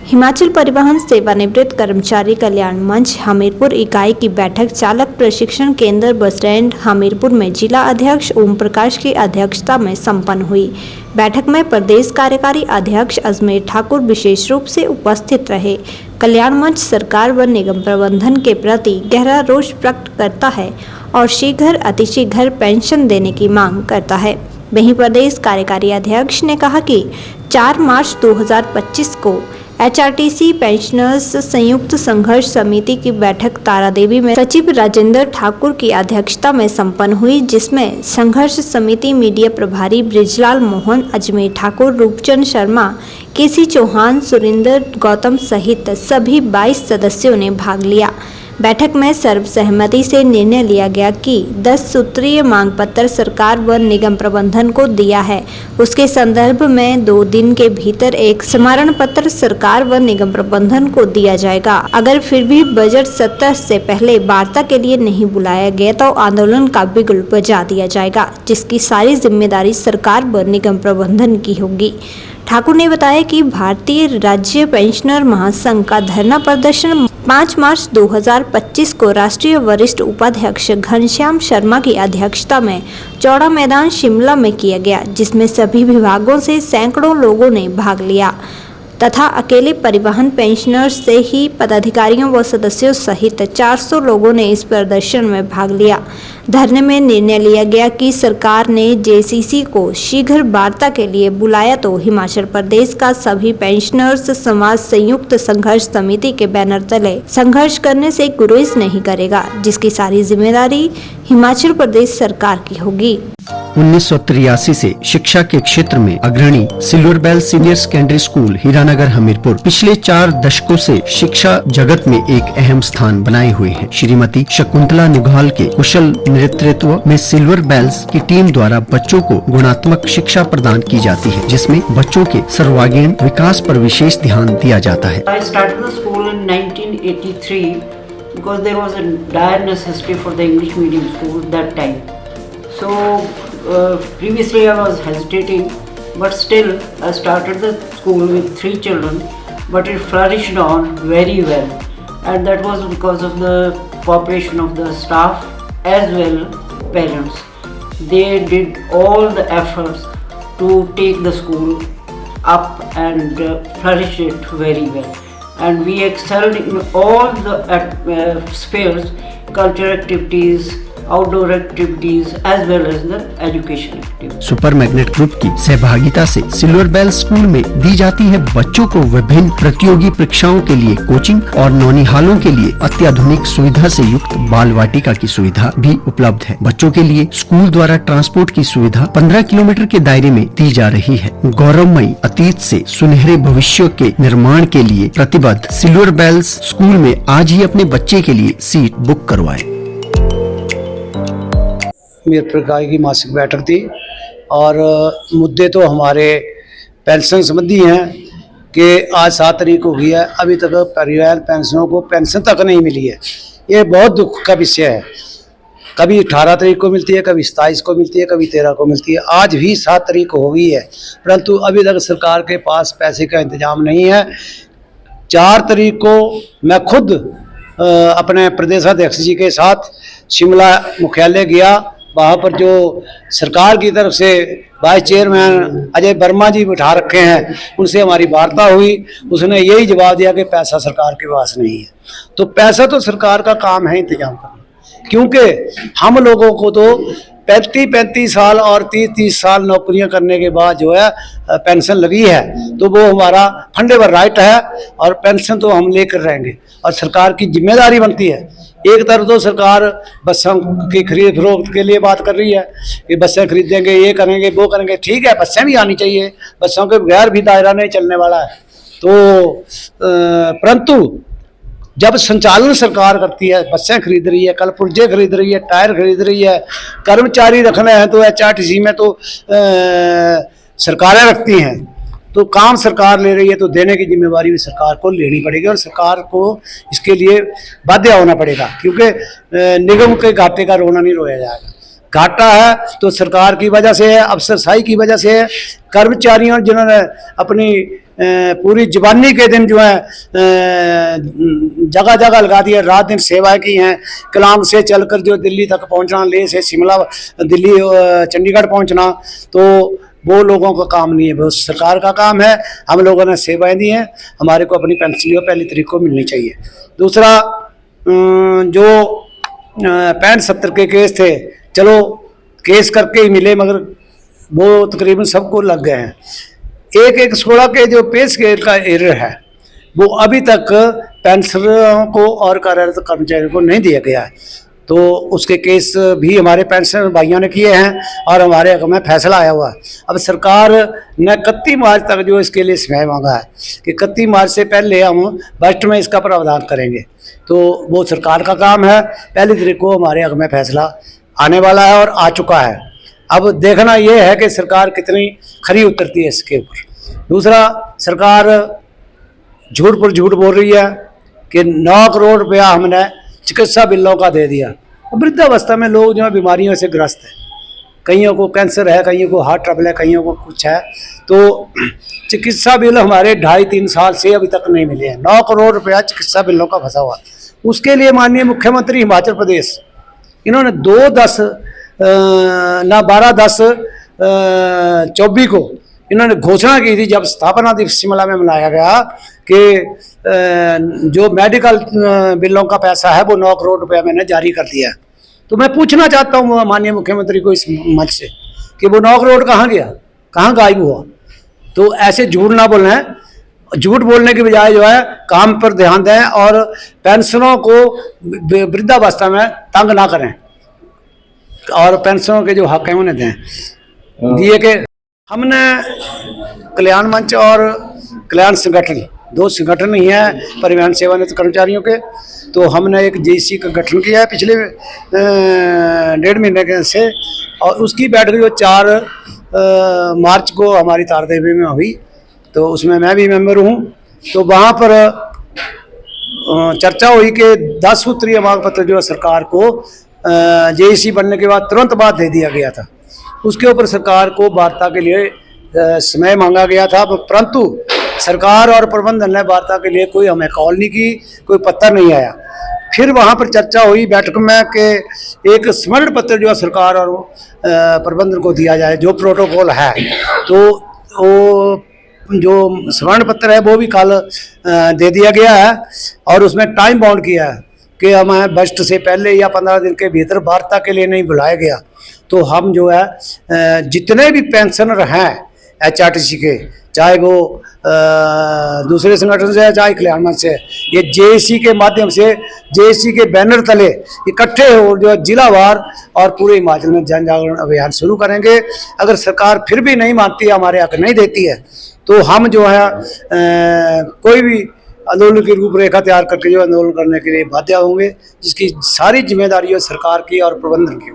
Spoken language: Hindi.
हिमाचल परिवहन सेवानिवृत्त कर्मचारी कल्याण मंच हमीरपुर इकाई की बैठक चालक प्रशिक्षण केंद्र बस स्टैंड हमीरपुर में जिला अध्यक्ष ओम प्रकाश की अध्यक्षता में संपन्न हुई। बैठक में प्रदेश कार्यकारी अध्यक्ष अजमेर ठाकुर विशेष रूप से उपस्थित रहे। कल्याण मंच सरकार व निगम प्रबंधन के प्रति गहरा रोष प्रकट करता है और शीघ्र अतिशीघ्र पेंशन देने की मांग करता है। वहीं प्रदेश कार्यकारी अध्यक्ष ने कहा कि 4 मार्च 2025 को HRTC पेंशनर्स संयुक्त संघर्ष समिति की बैठक तारादेवी में सचिव राजेंद्र ठाकुर की अध्यक्षता में संपन्न हुई, जिसमें संघर्ष समिति मीडिया प्रभारी बृजलाल मोहन, अजमेर ठाकुर, रूपचंद शर्मा, केसी चौहान, सुरेंद्र गौतम सहित सभी 22 सदस्यों ने भाग लिया। बैठक में सर्वसहमति से निर्णय लिया गया कि 10 सूत्रीय मांग पत्र सरकार व निगम प्रबंधन को दिया है, उसके संदर्भ में 2 दिन के भीतर एक स्मारण पत्र सरकार व निगम प्रबंधन को दिया जाएगा। अगर फिर भी बजट सत्र से पहले वार्ता के लिए नहीं बुलाया गया तो आंदोलन का बिगुल बजा दिया जाएगा, जिसकी सारी जिम्मेदारी सरकार व निगम प्रबंधन की होगी। ठाकुर ने बताया कि भारतीय राज्य पेंशनर महासंघ का धरना प्रदर्शन 5 मार्च 2025 को राष्ट्रीय वरिष्ठ उपाध्यक्ष घनश्याम शर्मा की अध्यक्षता में चौड़ा मैदान शिमला में किया गया, जिसमें सभी विभागों से सैकड़ों लोगों ने भाग लिया तथा अकेले परिवहन पेंशनर्स से ही पदाधिकारियों व सदस्यों सहित 400 लोगों ने इस प्रदर्शन में भाग लिया। धरने में निर्णय लिया गया कि सरकार ने JCC को शीघ्र वार्ता के लिए बुलाया तो हिमाचल प्रदेश का सभी पेंशनर्स समाज संयुक्त संघर्ष समिति के बैनर तले संघर्ष करने से गुरेज नहीं करेगा, जिसकी सारी जिम्मेदारी हिमाचल प्रदेश सरकार की होगी। 1983 से शिक्षा के क्षेत्र में अग्रणी Silver Bell senior secondary school Hiranagar Hamirpur पिछले 4 दशकों से शिक्षा जगत में एक अहम स्थान बनाए हुए है। श्रीमती शकुंतला निघाल के कुशल नेतृत्व में सिल्वर बेल्स की टीम द्वारा बच्चों को गुणात्मक शिक्षा प्रदान की जाती है, जिसमें बच्चों के सर्वांगीण विकास पर विशेष ध्यान दिया जाता है। I started the school in 1983 because there was a dire necessity for the English medium school that time. So previously I was hesitating, but still I started the school with 3 children, but it flourished on very well, and that was because of the cooperation of the staff as well parents. They did all the efforts to take the school up and flourish it very well, and we excelled in all the spheres, cultural activities, outdoor activities as well as the education activities. Super Magnet group की सहभागिता से सिल्वर बेल स्कूल में दी जाती है बच्चों को विभिन्न प्रतियोगी परीक्षाओं के लिए कोचिंग और नौनिहालों के लिए अत्याधुनिक सुविधा से युक्त बाल वाटिका की सुविधा भी उपलब्ध है। बच्चों के लिए स्कूल द्वारा ट्रांसपोर्ट की सुविधा 15 किलोमीटर के दायरे में दी जा रही है। गौरवमयी अतीत से सुनहरे भविष्य के निर्माण के लिए प्रतिबद्ध सिल्वर बेल्स स्कूल में आज ही अपने बच्चे के लिए सीट बुक करवाएं। हमीरपुर इकाई की मासिक बैठक थी और मुद्दे तो हमारे पेंशन संबंधी हैं कि आज 7 तारीख हो गई है, अभी तक परिवार पेंशनों को पेंशन तक नहीं मिली है। ये बहुत दुख का विषय है। कभी 18 तारीख को मिलती है, कभी 27 को मिलती है, कभी 13 को मिलती है। आज भी 7 तारीख हो गई है, परंतु अभी तक सरकार के पास पैसे का इंतजाम नहीं है। 4 तारीख को मैं खुद अपने प्रदेशाध्यक्ष जी के साथ शिमला मुख्यालय गया। वहाँ पर जो सरकार की तरफ से वाइस चेयरमैन अजय वर्मा जी बिठा रखे हैं, उनसे हमारी वार्ता हुई। उसने यही जवाब दिया कि पैसा सरकार के पास नहीं है। तो पैसा तो सरकार का काम है इंतजाम करना, क्योंकि हम लोगों को तो 35-35 साल और 30-30 साल नौकरियां करने के बाद जो है पेंशन लगी है, तो वो हमारा फंडेबल राइट है और पेंशन तो हम लेकर रहेंगे। और सरकार की जिम्मेदारी बनती है। एक तरफ तो सरकार बसों की खरीद फरोख्त के लिए बात कर रही है कि बसें खरीदेंगे, ये करेंगे, वो करेंगे। ठीक है, बसें भी आनी चाहिए, बसों के बगैर भी दायरा नहीं चलने वाला है। तो परंतु जब संचालन सरकार करती है, बसें खरीद रही है, कल पुर्जे खरीद रही है, टायर खरीद रही है, कर्मचारी रखने हैं तो HRTC में तो सरकारें रखती हैं, तो काम सरकार ले रही है, तो देने की जिम्मेवारी भी सरकार को लेनी पड़ेगी और सरकार को इसके लिए बाध्य होना पड़ेगा, क्योंकि निगम के घाटे का रोना नहीं रोया जाएगा। घाटा है तो सरकार की वजह से है, अफसरशाही की वजह से है। कर्मचारियों जिन्होंने अपनी पूरी जवानी के दिन जो है जगह जगह लगा दिया, रात दिन सेवाएं की हैं। कलांग से चलकर जो दिल्ली तक पहुंचना, लेह से शिमला, दिल्ली चंडीगढ़ पहुंचना, तो वो लोगों का काम नहीं है, वो सरकार का काम है। हम लोगों ने सेवाएं दी हैं, हमारे को अपनी पेंशन जो पहली तारीख को मिलनी चाहिए। दूसरा, जो 65-70 के केस थे, चलो केस करके ही मिले, मगर वो तकरीबन सबको लग गए हैं। 116 के जो पे स्केल का एरर है वो अभी तक पेंशनरों को और कार्यरत कर्मचारियों को नहीं दिया गया है, तो उसके केस भी हमारे पेंशन भाइयों ने किए हैं और हमारे हक में फैसला आया हुआ है। अब सरकार ने 31 मार्च तक जो इसके लिए समय मांगा है कि 31 मार्च से पहले हम बजट में इसका प्रावधान करेंगे, तो वो सरकार का काम है। पहली तारीख को हमारे हक में फैसला आने वाला है और आ चुका है। अब देखना ये है कि सरकार कितनी खरी उतरती है इसके ऊपर। दूसरा, सरकार झूठ पर झूठ बोल रही है कि 9 करोड़ रुपया हमने चिकित्सा बिलों का दे दिया। वृद्धावस्था में लोग जो है बीमारियों से ग्रस्त हैं, कईयों को कैंसर है, कईयों को हार्ट ट्रबल है, कईयों को कुछ है, तो चिकित्सा बिल हमारे 2.5-3 साल से अभी तक नहीं मिले हैं। 9 करोड़ रुपया चिकित्सा बिलों का फंसा हुआ। उसके लिए माननीय मुख्यमंत्री हिमाचल प्रदेश, इन्होंने 12/10/24 को इन्होंने घोषणा की थी, जब स्थापना दिवस शिमला में मनाया गया, कि जो मेडिकल बिलों का पैसा है वो 9 करोड़ रुपया मैंने जारी कर दिया है। तो मैं पूछना चाहता हूँ माननीय मुख्यमंत्री को इस मंच से कि वो 9 करोड़ कहाँ गया, कहाँ गायब हुआ। तो ऐसे झूठ ना बोलना है, झूठ बोलने के बजाय जो है काम पर ध्यान दें और पेंशनों को वृद्धावस्था में तंग ना करें और पेंशनों के जो हक हैं उन्हें दें। दिए कि हमने कल्याण मंच और कल्याण संगठन, 2 संगठन ही हैं परिवहन सेवानिवृत्त कर्मचारियों के, तो हमने एक जेसी का गठन किया है पिछले 1.5 महीने के से, और उसकी बैठक जो 4 मार्च को हमारी तारदेवी में हुई, तो उसमें मैं भी मेंबर हूँ। तो वहाँ पर चर्चा हुई कि 10 सूत्रीय मांग पत्र जो सरकार को जेईसी बनने के बाद तुरंत बाद दे दिया गया था। उसके ऊपर सरकार को वार्ता के लिए समय मांगा गया था, परंतु सरकार और प्रबंधन ने वार्ता के लिए कोई हमें कॉल नहीं की, कोई पत्र नहीं आया। फिर वहाँ पर चर्चा हुई बैठक में कि एक स्मरण पत्र जो सरकार और प्रबंधन को दिया जाए, जो प्रोटोकॉल है, तो वो जो स्मरण पत्र है वो भी कल दे दिया गया है, और उसमें टाइम बाउंड किया है कि हमें बजट से पहले या 15 दिन के भीतर वार्ता के लिए नहीं बुलाया गया। तो हम जो है जितने भी पेंशनर हैं HRTC के, चाहे वो दूसरे संगठन से है चाहे कल्याण मंच से, ये जेएसी के माध्यम से, जेएसी के बैनर तले इकट्ठे हो जो जिलावार और पूरे हिमाचल में जन जागरण अभियान शुरू करेंगे। अगर सरकार फिर भी नहीं मानती है, हमारे हक नहीं देती है, तो हम जो है कोई भी आंदोलन की रूपरेखा तैयार करके जो आंदोलन करने के लिए बाध्य होंगे, जिसकी सारी जिम्मेदारी है सरकार की और प्रबंधन की।